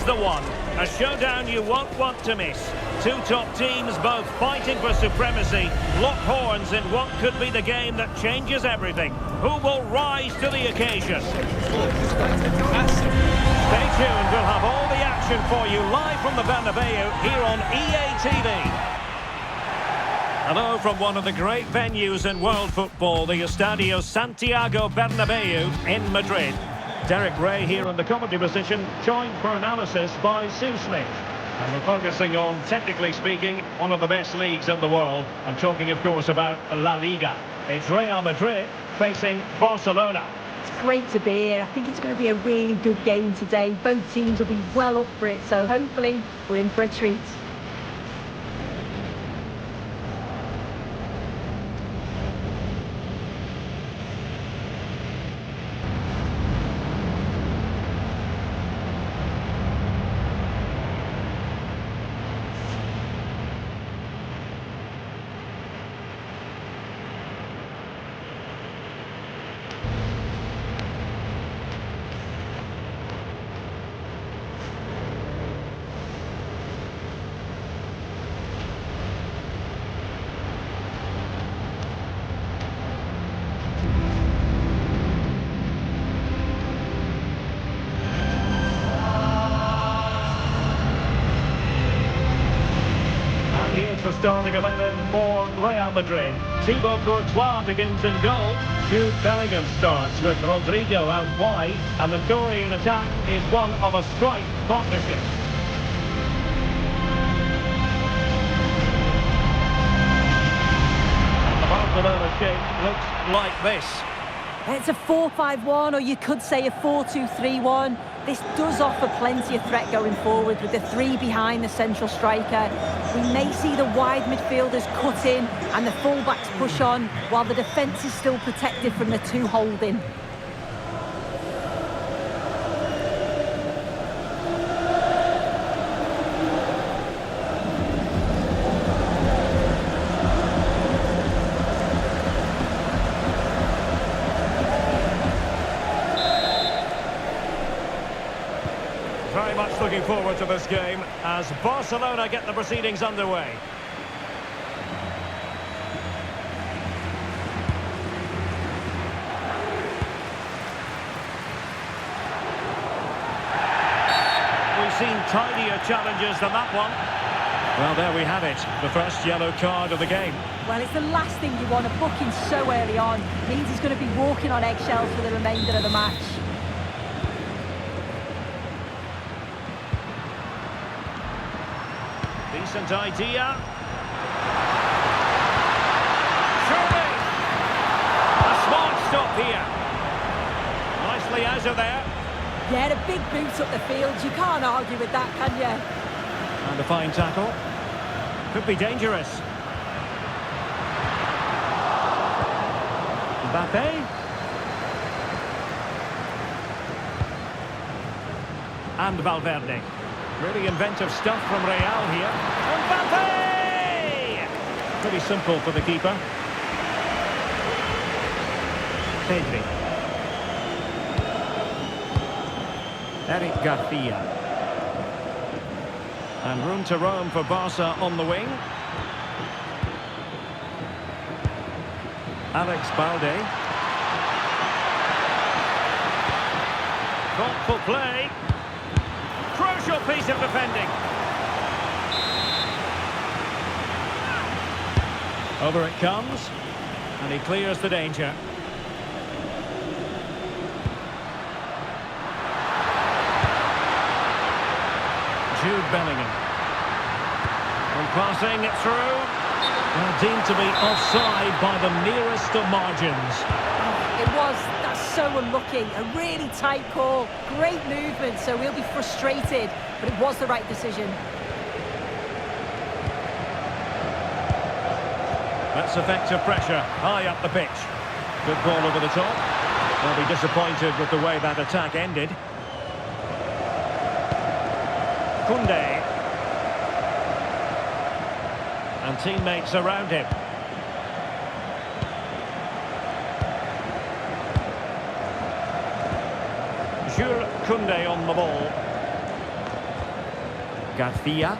the one. A showdown you won't want to miss. Two top teams both fighting for supremacy. Lock horns in what could be the game that changes everything. Who will rise to the occasion? Stay tuned, we'll have all the action for you live from the Bernabeu here on EA TV. Hello from one of the great venues in world football, the Estadio Santiago Bernabeu in Madrid. Derek Ray here in the commentary position, joined for analysis by Sue Smith. And we're focusing on, technically speaking, one of the best leagues in the world. I'm talking, of course, about La Liga. It's Real Madrid facing Barcelona. It's great to be here. I think it's going to be a really good game today. Both teams will be well up for it, so hopefully we're in for a treat. The starting 11 for Real Madrid. Thibaut Courtois begins in goal. Jude Bellingham starts with Rodrigo out wide, and the Dorian attack is one of a strike partnership. And the Barcelona shape looks like this. It's a 4-5-1, or you could say a 4-2-3-1. This does offer plenty of threat going forward with the three behind the central striker. We may see the wide midfielders cut in and the fullbacks push on, while the defence is still protected from the two holding. Very much looking forward to this game as Barcelona get the proceedings underway. We've seen tidier challenges than that one. Well, there we have it, the first yellow card of the game. Well, it's the last thing you want to book in so early on. It means he's going to be walking on eggshells for the remainder of the match. Decent idea. Surely! A smart stop here. Nicely out of there. Yeah, a big boot up the field. You can't argue with that, can you? And a fine tackle. Could be dangerous. Mbappe. And Valverde. Really inventive stuff from Real here. Mbappe! Pretty simple for the keeper. Pedri. Eric Garcia. And room to roam for Barca on the wing. Alex Balde. Thoughtful play. Crucial piece of defending. Over it comes, and he clears the danger. Jude Bellingham. And passing it through. Deemed to be offside by the nearest of margins. It was. That's so unlucky. A really tight call. Great movement, so we'll be frustrated. But it was the right decision. That's effective pressure. High up the pitch. Good ball over the top. They'll be disappointed with the way that attack ended. Koundé. And teammates around him. Jules Koundé on the ball. Garcia.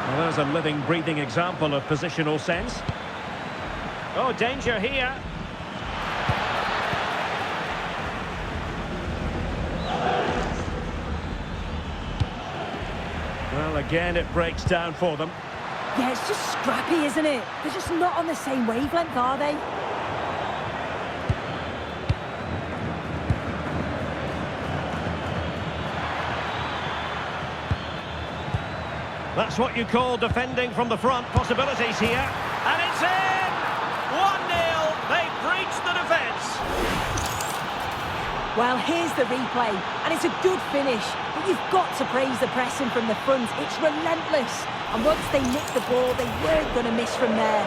Well, there's a living, breathing example of positional sense. Oh, danger here. Well, again, it breaks down for them. Yeah, it's just scrappy, isn't it? They're just not on the same wavelength, are they? That's what you call defending from the front. Possibilities here. And it's in! 1-0. They've breached the defence. Well, here's the replay, and it's a good finish, but you've got to praise the pressing from the front. It's relentless, and once they nicked the ball, they weren't going to miss from there.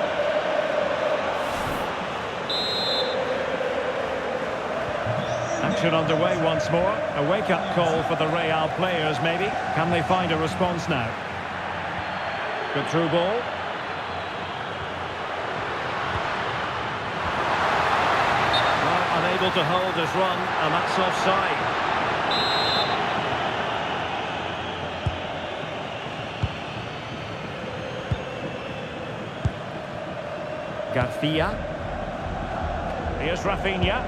Action underway once more. A wake-up call for the Real players, maybe. Can they find a response now? Good through ball. Well, unable to hold his run, and that's offside. Garcia. Here's Rafinha.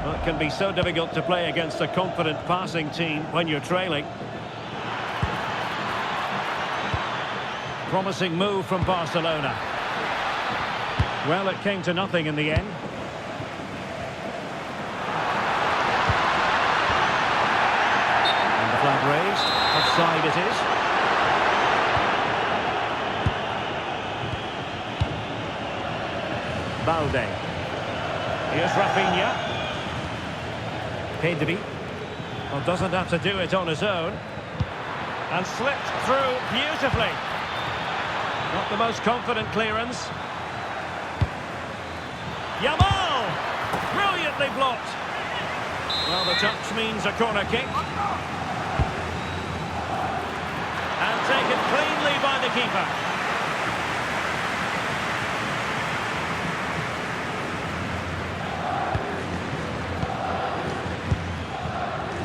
Well, it can be so difficult to play against a confident passing team when you're trailing. Promising move from Barcelona. Well, it came to nothing in the end. And the flag raised. Offside it is. Balde. Here's Rafinha. Pedri. Well, doesn't have to do it on his own. And slipped through beautifully. Not the most confident clearance. Yamal! Brilliantly blocked. Well, the touch means a corner kick. And taken cleanly by the keeper.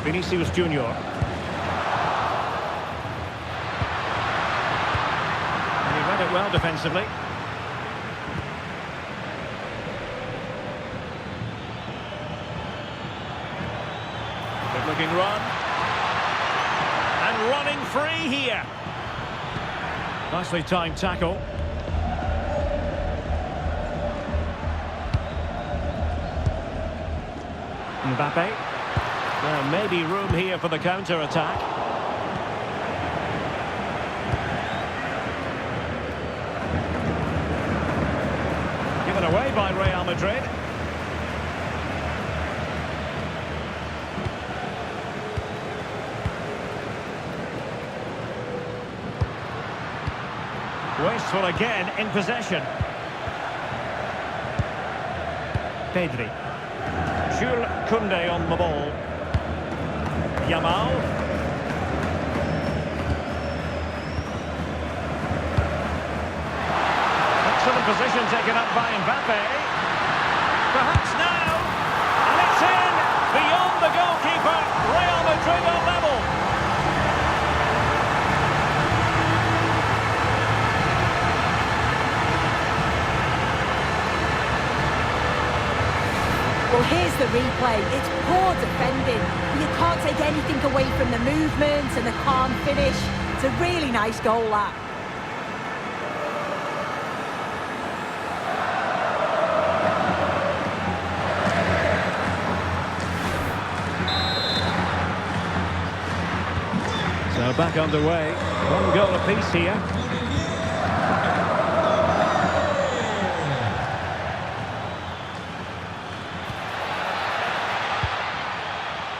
Vinicius Junior. It well defensively. Good looking run. And running free here. Nicely timed tackle. Mbappe. Well, maybe room here for the counter-attack. Away by Real Madrid. Wasteful again in possession. Pedri. Jules Koundé on the ball. Yamal. Excellent position taken up by Mbappe. Perhaps now. And it's in! Beyond the goalkeeper. Real Madrid are level. Well, here's the replay. It's poor defending. You can't take anything away from the movement and the calm finish. It's a really nice goal, that. So back underway. One goal apiece here.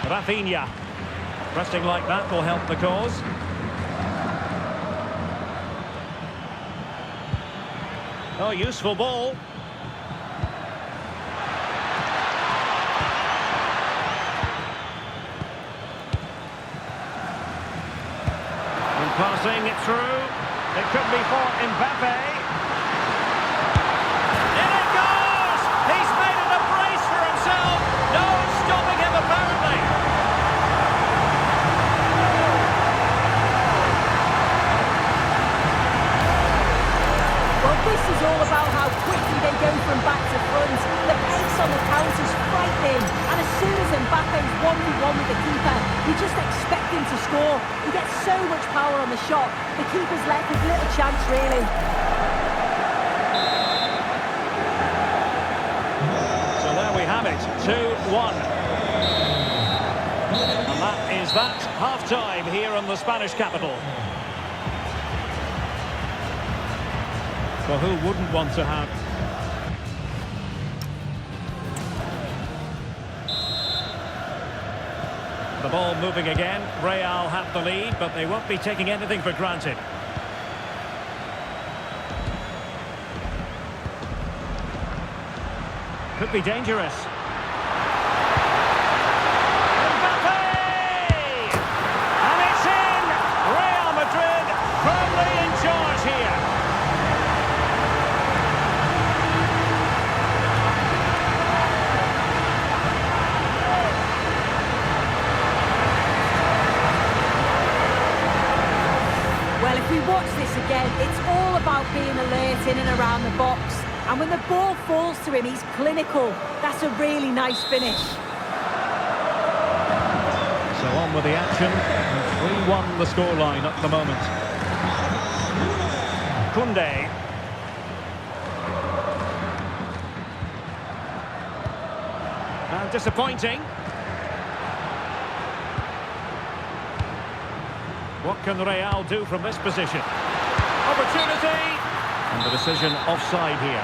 Rafinha. Pressing like that will help the cause. Oh, useful ball. And passing it through. It could be for Mbappe. In it goes! He's made it a brace for himself. No stopping him apparently. to score. He gets so much power on the shot. The keeper's left with little chance, really. So there we have it, 2-1. And that is that half-time here in the Spanish capital. Well, who wouldn't want to have... The ball moving again. Real have the lead, but they won't be taking anything for granted. Could be dangerous. Mbappe! And it's in! Real Madrid firmly in charge here. Well, if we watch this again, it's all about being alert in and around the box. And when the ball falls to him, he's clinical. That's a really nice finish. So on with the action. 3-1 the scoreline at the moment. Koundé. And disappointing. What can Real do from this position? Opportunity! And the decision offside here.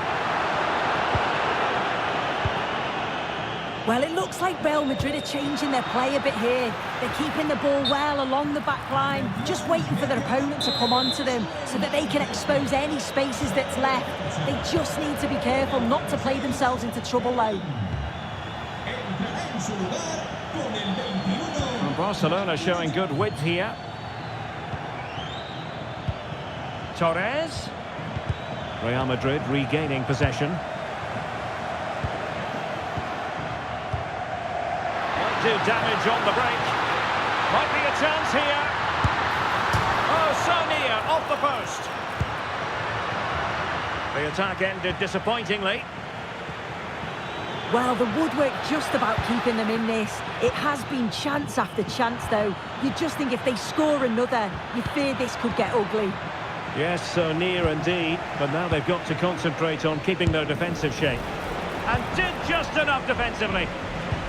Well, it looks like Real Madrid are changing their play a bit here. They're keeping the ball well along the back line, just waiting for their opponent to come onto them so that they can expose any spaces that's left. They just need to be careful not to play themselves into trouble, though. And Barcelona showing good width here. Torres. Real Madrid regaining possession. Might do damage on the break. Might be a chance here. Oh, so near, off the post. The attack ended disappointingly. Well, the woodwork just about keeping them in this. It has been chance after chance, though. You just think if they score another, you fear this could get ugly. Yes, so near indeed, but now they've got to concentrate on keeping their defensive shape. And did just enough defensively.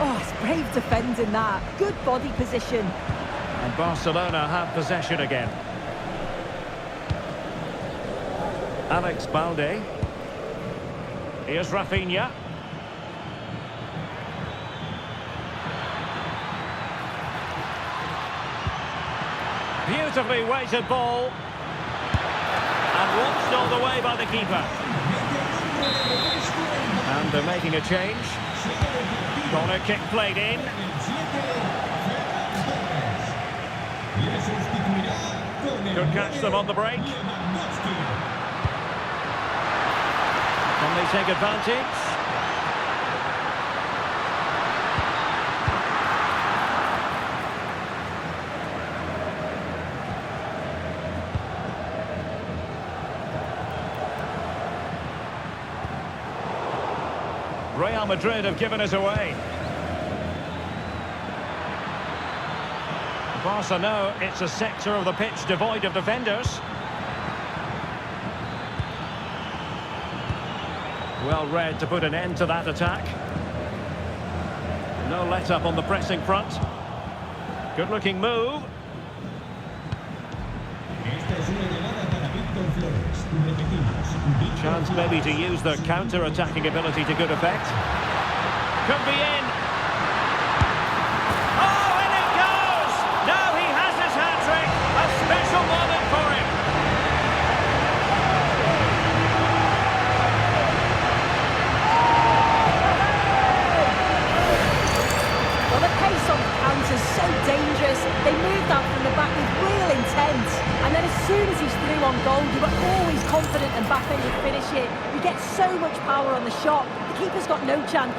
Oh, it's brave defending that. Good body position. And Barcelona have possession again. Alex Balde. Here's Rafinha. Beautifully weighted ball. And watched all the way by the keeper. And they're making a change. Corner kick played in. Could catch them on the break. Can they take advantage? Real Madrid have given it away. Barca know it's a sector of the pitch devoid of defenders. Well read to put an end to that attack. No let-up on the pressing front. Good-looking move. Chance maybe to use their counter-attacking ability to good effect. Could be in. Oh, and it goes! Now he has his hat-trick. A special moment for him. Well, the pace on the counter is so dangerous. They moved out from the back with real intent. And then as soon as he's through on goal, you were always confident Mbappe would finish it. He gets so much power on the shot. The keeper's got no chance.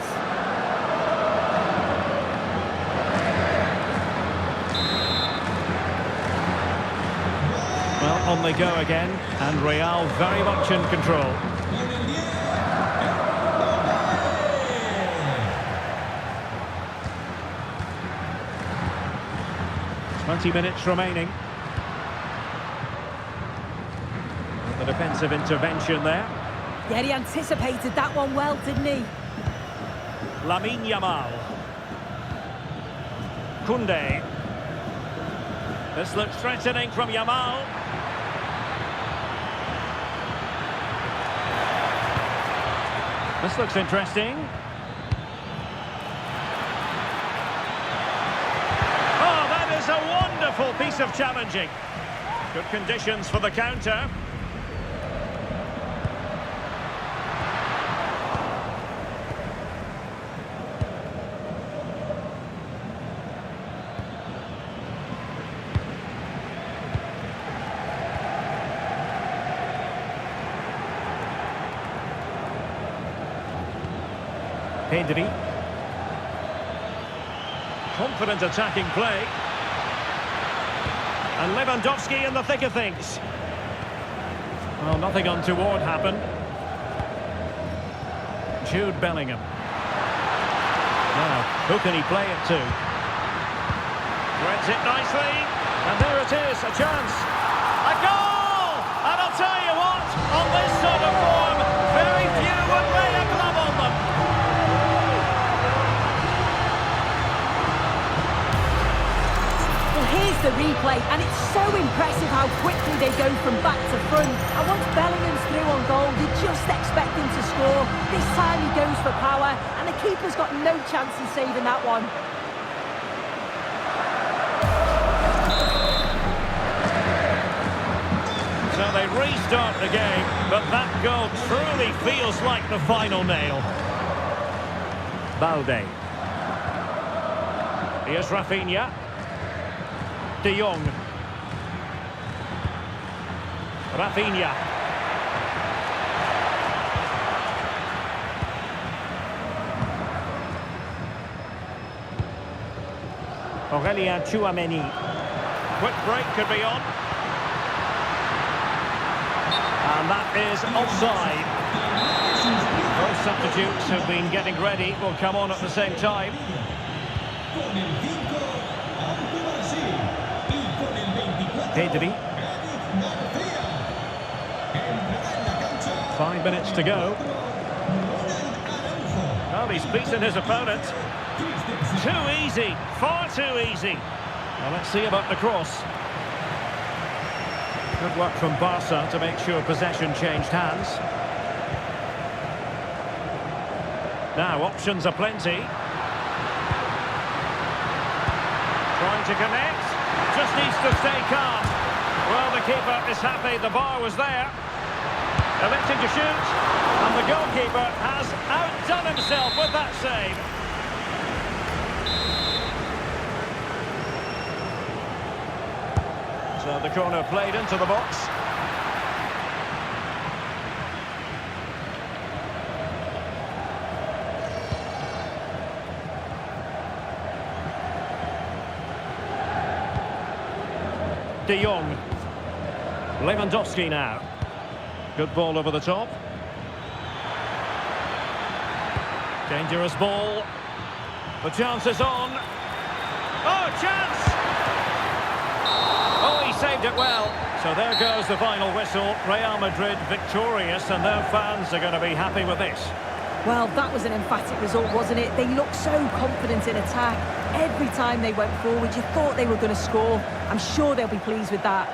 Well, on they go again, and Real very much in control. 20 minutes remaining. The defensive intervention there. Yeah, he anticipated that one well, didn't he? Lamine Yamal. Koundé. This looks threatening from Yamal. This looks interesting. Oh, that is a wonderful piece of challenging. Good conditions for the counter. Pedri. Confident attacking play. And Lewandowski in the thick of things. Well, nothing untoward happened. Jude Bellingham. Now, who can he play it to? Threads it nicely. And there it is, a chance. A goal! And I'll tell you what, on this sort of form, very few would lay a glove on them. Here's the replay, and it's so impressive how quickly they go from back to front. And once Bellingham's through on goal, you just expect him to score. This time he goes for power, and the keeper's got no chance in saving that one. So they restart the game, but that goal truly feels like the final nail. Balde. Here's Rafinha. De Jong. Rafinha. Aurélien Tchouameni. Quick break could be on. And that is offside. Both substitutes who've been getting ready will come on at the same time. Pedri. 5 minutes to go. Well, he's beaten his opponent. Too easy, far too easy. Well, let's see about the cross. Good work from Barca to make sure possession changed hands. Now, options are plenty. Trying to connect. Just needs to stay calm. Well, the keeper is happy the bar was there. Electing to shoot. And the goalkeeper has outdone himself with that save. So the corner played into the box. De Jong. Lewandowski now. Good ball over the top. Dangerous ball. The chance is on. Oh, chance! Oh, he saved it well. So there goes the final whistle. Real Madrid victorious, and their fans are going to be happy with this. Well, that was an emphatic result, wasn't it? They looked so confident in attack. Every time they went forward, you thought they were going to score. I'm sure they'll be pleased with that.